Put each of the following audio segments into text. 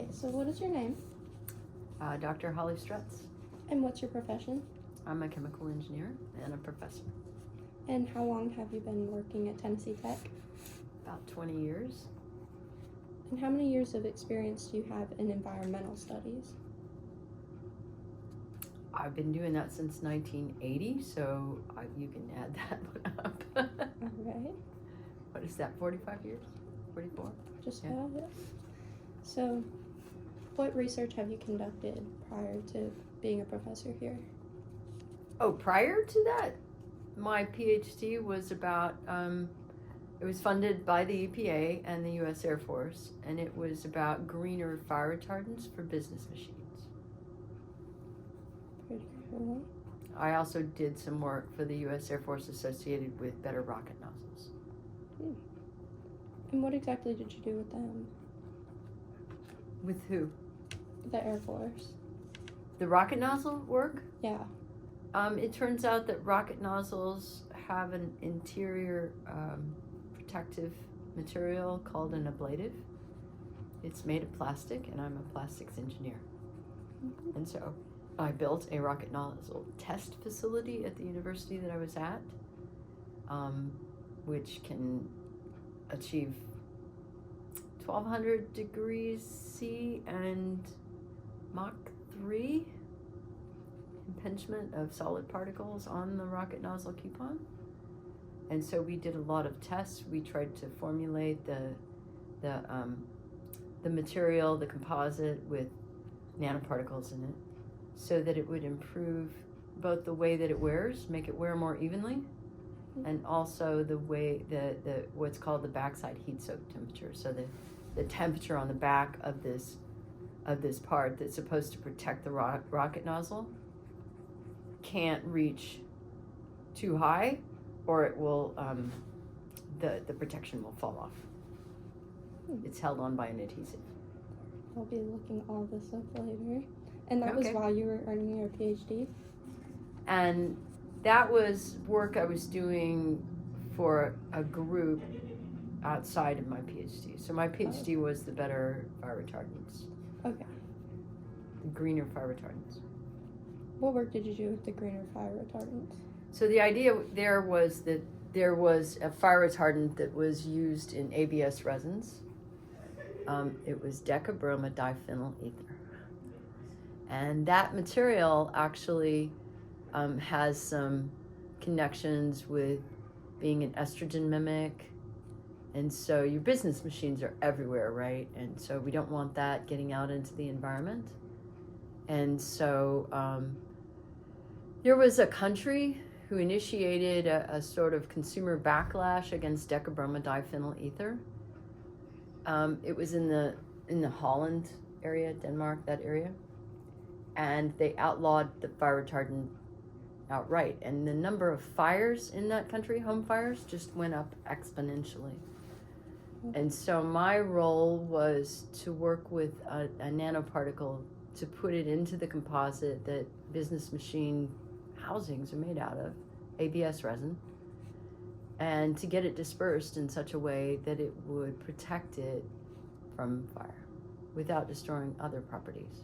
Okay, so what is your name? Dr. Holly Stretz. And what's your profession? I'm a chemical engineer and a professor. And how long have you been working at Tennessee Tech? About 20 years. And how many years of experience do you have in environmental studies? I've been doing that since 1980, so you can add that one up. All right. What is that, 45 years? 44? Just Yeah. about it. So, what research have you conducted prior to being a professor here? Oh, prior to that, my PhD was about, it was funded by the EPA and the U.S. Air Force, and it was about greener fire retardants for business machines. Pretty cool. I also did some work for the U.S. Air Force associated with better rocket nozzles. And what exactly did you do with them? With who? The Air Force. The rocket nozzle work? Yeah. It turns out that rocket nozzles have an interior protective material called an ablative. It's made of plastic, and I'm a plastics engineer. Mm-hmm. And so I built a rocket nozzle test facility at the university that I was at, which can achieve 1200 degrees C and Mach 3 impingement of solid particles on the rocket nozzle coupon. And so we did a lot of tests. We tried to formulate the material, the composite, with nanoparticles in it, so that it would improve both the way that it wears, make it wear more evenly, and also the way the what's called the backside heat soak temperature. So the temperature on the back of this part that's supposed to protect the rocket nozzle can't reach too high, or it will the protection will fall off. It's held on by an adhesive. I'll be looking all this up later. And that was while you were earning your PhD? And that was work I was doing for a group outside of my PhD. So my PhD was the better fire retardants. Okay. The greener fire retardants. What work did you do with the greener fire retardants? So the idea there was that there was a fire retardant that was used in ABS resins. It was decabromide diphenyl ether. And that material actually has some connections with being an estrogen mimic. And so your business machines are everywhere, right? And so we don't want that getting out into the environment. And so there was a country who initiated a sort of consumer backlash against decabromide diphenyl ether. It was in the Holland area, Denmark, that area. And they outlawed the fire retardant outright. And the number of fires in that country, home fires, just went up exponentially. And so my role was to work with a nanoparticle to put it into the composite that business machine housings are made out of, ABS resin, and to get it dispersed in such a way that it would protect it from fire without destroying other properties.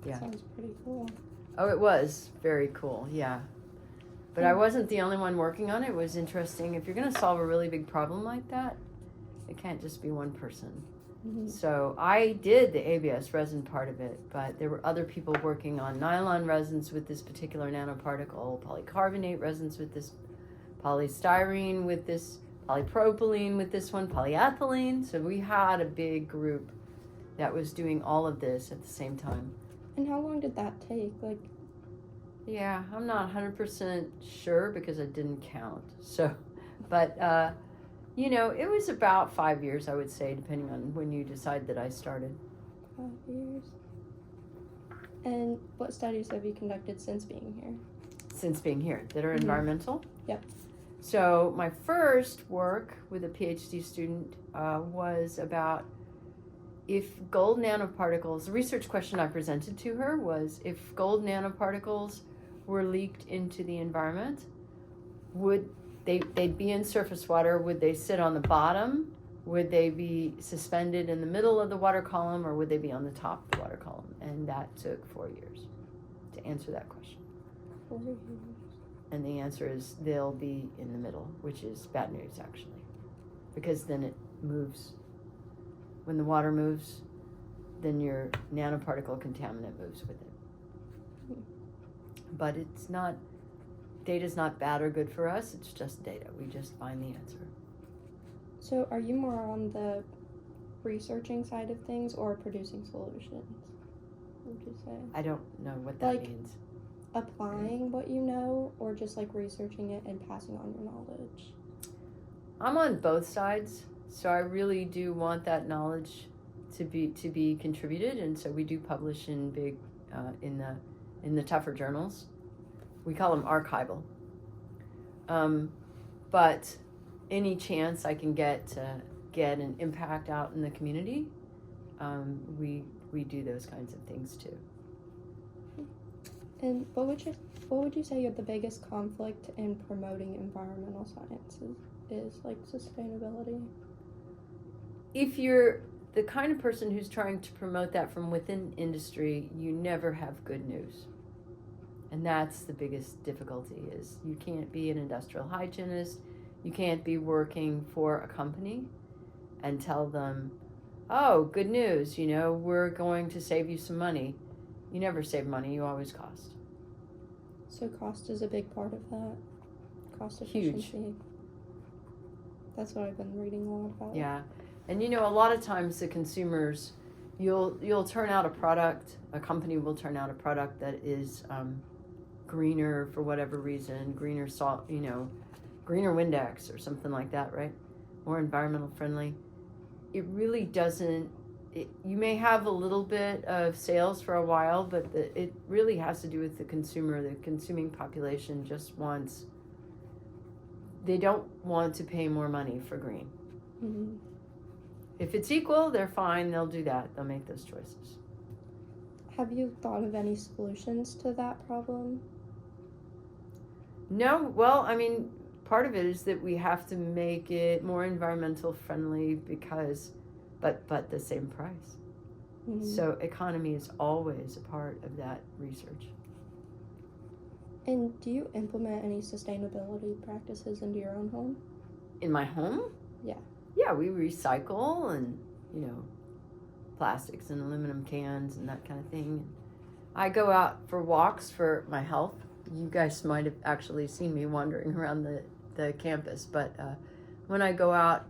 Yeah. Sounds pretty cool. Oh, it was very cool, yeah. But I wasn't the only one working on it. It was interesting. If you're going to solve a really big problem like that, it can't just be one person. Mm-hmm. So I did the ABS resin part of it, but there were other people working on nylon resins with this particular nanoparticle, polycarbonate resins with this, polystyrene with this, polypropylene with this one, polyethylene. So we had a big group that was doing all of this at the same time. And how long did that take? Yeah, I'm not 100% sure because I didn't count. So, but, it was about 5 years, I would say, depending on when you decide that I started. 5 years. And what studies have you conducted since being here? Since being here, that are environmental? Yep. So my first work with a PhD student was about if gold nanoparticles, the research question I presented to her was if gold nanoparticles were leaked into the environment, would they'd be in surface water, would they sit on the bottom Would they be suspended in the middle of the water column, or would they be on the top of the water column? And that took 4 years to answer that question. 4 years. And the answer is they'll be in the middle, which is bad news, actually. Because then it moves. When the water moves, then your nanoparticle contaminant moves with it. But it's not, data's not bad or good for us, it's just data. We just find the answer. So are you more on the researching side of things or producing solutions, would you say? I don't know what that Like, means. Applying what you know, or just like researching it and passing on your knowledge? I'm on both sides, so I really do want that knowledge to be contributed, and so we do publish in big in the tougher journals. We call them archival. But any chance I can get to get an impact out in the community, we do those kinds of things too. And what would you say the biggest conflict in promoting environmental sciences is, like sustainability? If you're the kind of person who's trying to promote that from within industry, you never have good news. And that's the biggest difficulty, is you can't be an industrial hygienist, you can't be working for a company and tell them, oh, good news, we're going to save you some money. You never save money, you always cost. So cost is a big part of that. Cost efficiency. Huge. That's what I've been reading a lot about. Yeah. And a lot of times the consumers, you'll turn out a company will turn out a product that is greener for whatever reason, greener salt, greener Windex or something like that, right? More environmental friendly. It really doesn't, you may have a little bit of sales for a while, but it really has to do with the consumer. The consuming population just wants, they don't want to pay more money for green. Mm-hmm. If it's equal, they're fine, they'll do that, they'll make those choices. Have you thought of any solutions to that problem? No, well, part of it is that we have to make it more environmental friendly but the same price. Mm-hmm. So economy is always a part of that research. And do you implement any sustainability practices into your own home? In my home? Yeah. Yeah, we recycle and, plastics and aluminum cans and that kind of thing. I go out for walks for my health. You guys might have actually seen me wandering around the campus, but when I go out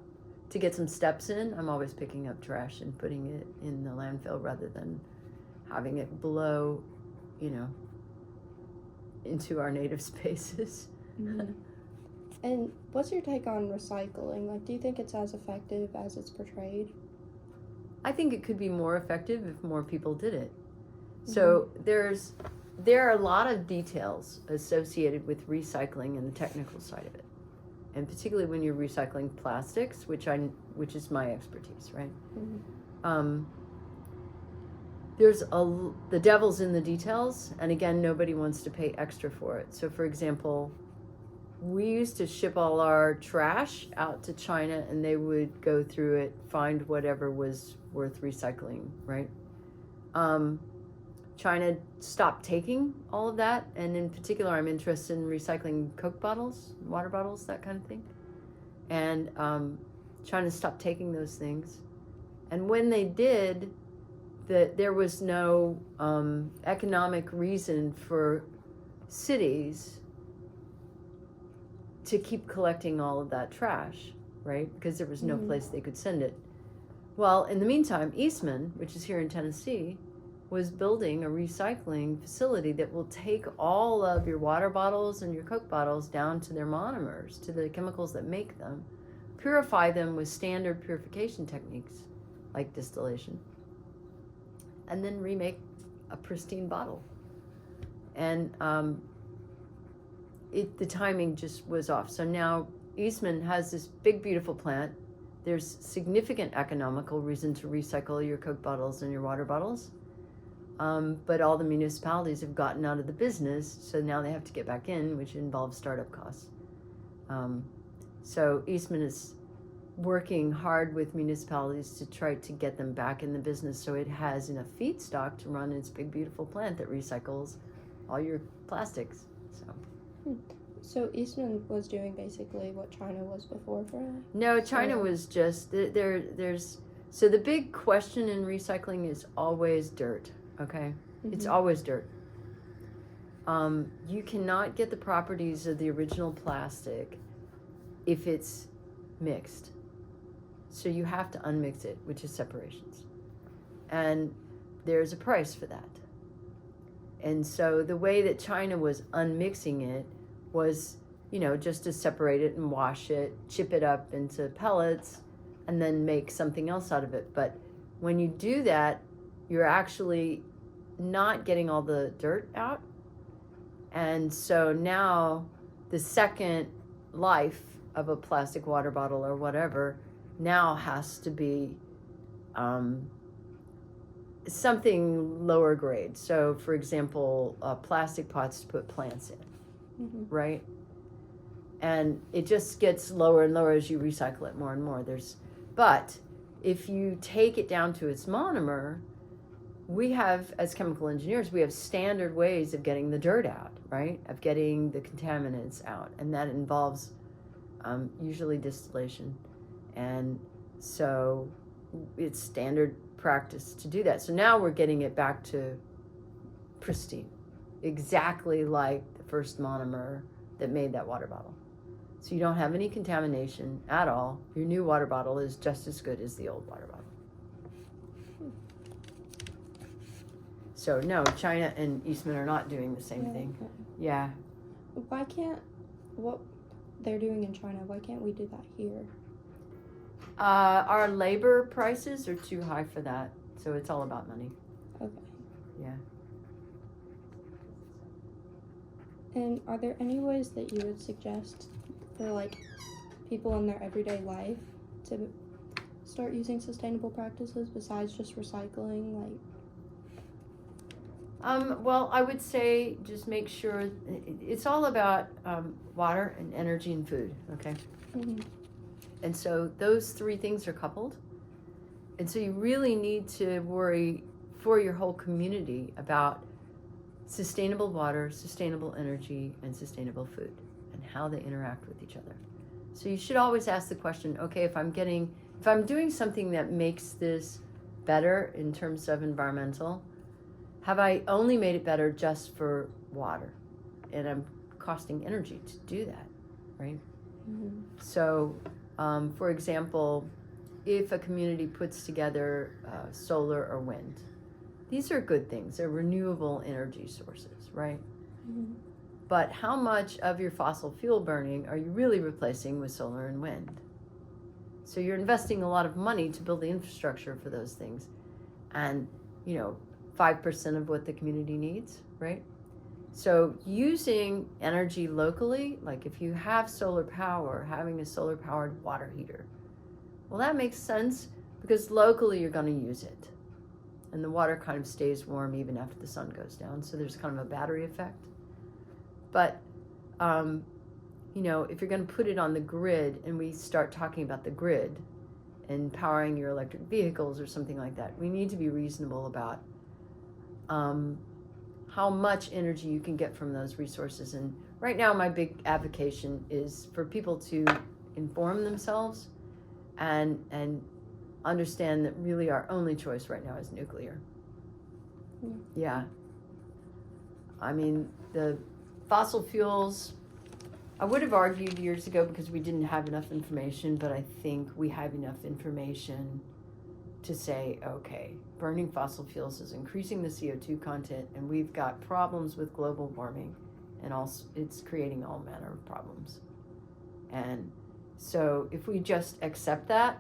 to get some steps in, I'm always picking up trash and putting it in the landfill rather than having it blow, into our native spaces. Mm-hmm. And what's your take on recycling? Like, do you think it's as effective as it's portrayed? I think it could be more effective if more people did it. Mm-hmm. So there are a lot of details associated with recycling and the technical side of it. And particularly when you're recycling plastics, which is my expertise, right? Mm-hmm. The devil's in the details, and again, nobody wants to pay extra for it. So for example, we used to ship all our trash out to China, and they would go through it, find whatever was worth recycling, right? China stopped taking all of that, and in particular, I'm interested in recycling Coke bottles, water bottles, that kind of thing. And China stopped taking those things. And when they did, there was no economic reason for cities to keep collecting all of that trash, right? Because there was no place they could send it. Well, in the meantime, Eastman, which is here in Tennessee, was building a recycling facility that will take all of your water bottles and your Coke bottles down to their monomers, to the chemicals that make them, purify them with standard purification techniques like distillation, and then remake a pristine bottle. And the timing just was off. So now Eastman has this big, beautiful plant. There's significant economical reason to recycle your Coke bottles and your water bottles. But all the municipalities have gotten out of the business, so now they have to get back in, which involves startup costs. So Eastman is working hard with municipalities to try to get them back in the business so it has enough feedstock to run its big, beautiful plant that recycles all your plastics. So Eastman was doing basically what China was before for that? No, China was just, there's, so the big question in recycling is always dirt, okay? It's always dirt. You cannot get the properties of the original plastic if it's mixed. So you have to unmix it, which is separations. And there's a price for that. And so the way that China was unmixing it was, just to separate it and wash it, chip it up into pellets, and then make something else out of it. But when you do that, you're actually not getting all the dirt out. And so now the second life of a plastic water bottle or whatever now has to be something lower grade. So, for example, plastic pots to put plants in, right? And it just gets lower and lower as you recycle it more and more. But if you take it down to its monomer, we have, as chemical engineers, we have standard ways of getting the dirt out, right? Of getting the contaminants out. And that involves usually distillation. And so it's standard practice to do that. So now we're getting it back to pristine, exactly like the first monomer that made that water bottle. So you don't have any contamination at all. Your new water bottle is just as good as the old water bottle. So no, China and Eastman are not doing the same thing. Okay. Yeah. Why can't what they're doing in China, why can't we do that here? Our labor prices are too high for that. So it's all about money. Okay. Yeah. And are there any ways that you would suggest for like people in their everyday life to start using sustainable practices besides just recycling? Well, I would say just make sure it's all about water and energy and food, okay? And so those three things are coupled. And so you really need to worry for your whole community about sustainable water, sustainable energy, and sustainable food and how they interact with each other. So you should always ask the question, okay, if I'm doing something that makes this better in terms of environmental, have I only made it better just for water? And I'm costing energy to do that, right? So, for example, if a community puts together solar or wind, these are good things. They're renewable energy sources, right? But how much of your fossil fuel burning are you really replacing with solar and wind? So you're investing a lot of money to build the infrastructure for those things. And, 5% of what the community needs, right? So using energy locally, like if you have solar power, having a solar powered water heater, well, that makes sense because locally you're going to use it. And the water kind of stays warm even after the sun goes down. So there's kind of a battery effect. But, if you're going to put it on the grid and we start talking about the grid and powering your electric vehicles or something like that, we need to be reasonable about how much energy you can get from those resources. And right now my big advocation is for people to inform themselves and understand that really our only choice right now is nuclear. Yeah. I mean, the fossil fuels, I would have argued years ago because we didn't have enough information, but I think we have enough information to say, okay, burning fossil fuels is increasing the CO2 content, and we've got problems with global warming, and also it's creating all manner of problems. And so if we just accept that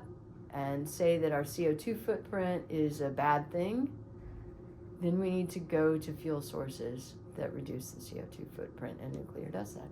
and say that our CO2 footprint is a bad thing, then we need to go to fuel sources that reduce the CO2 footprint, and nuclear does that.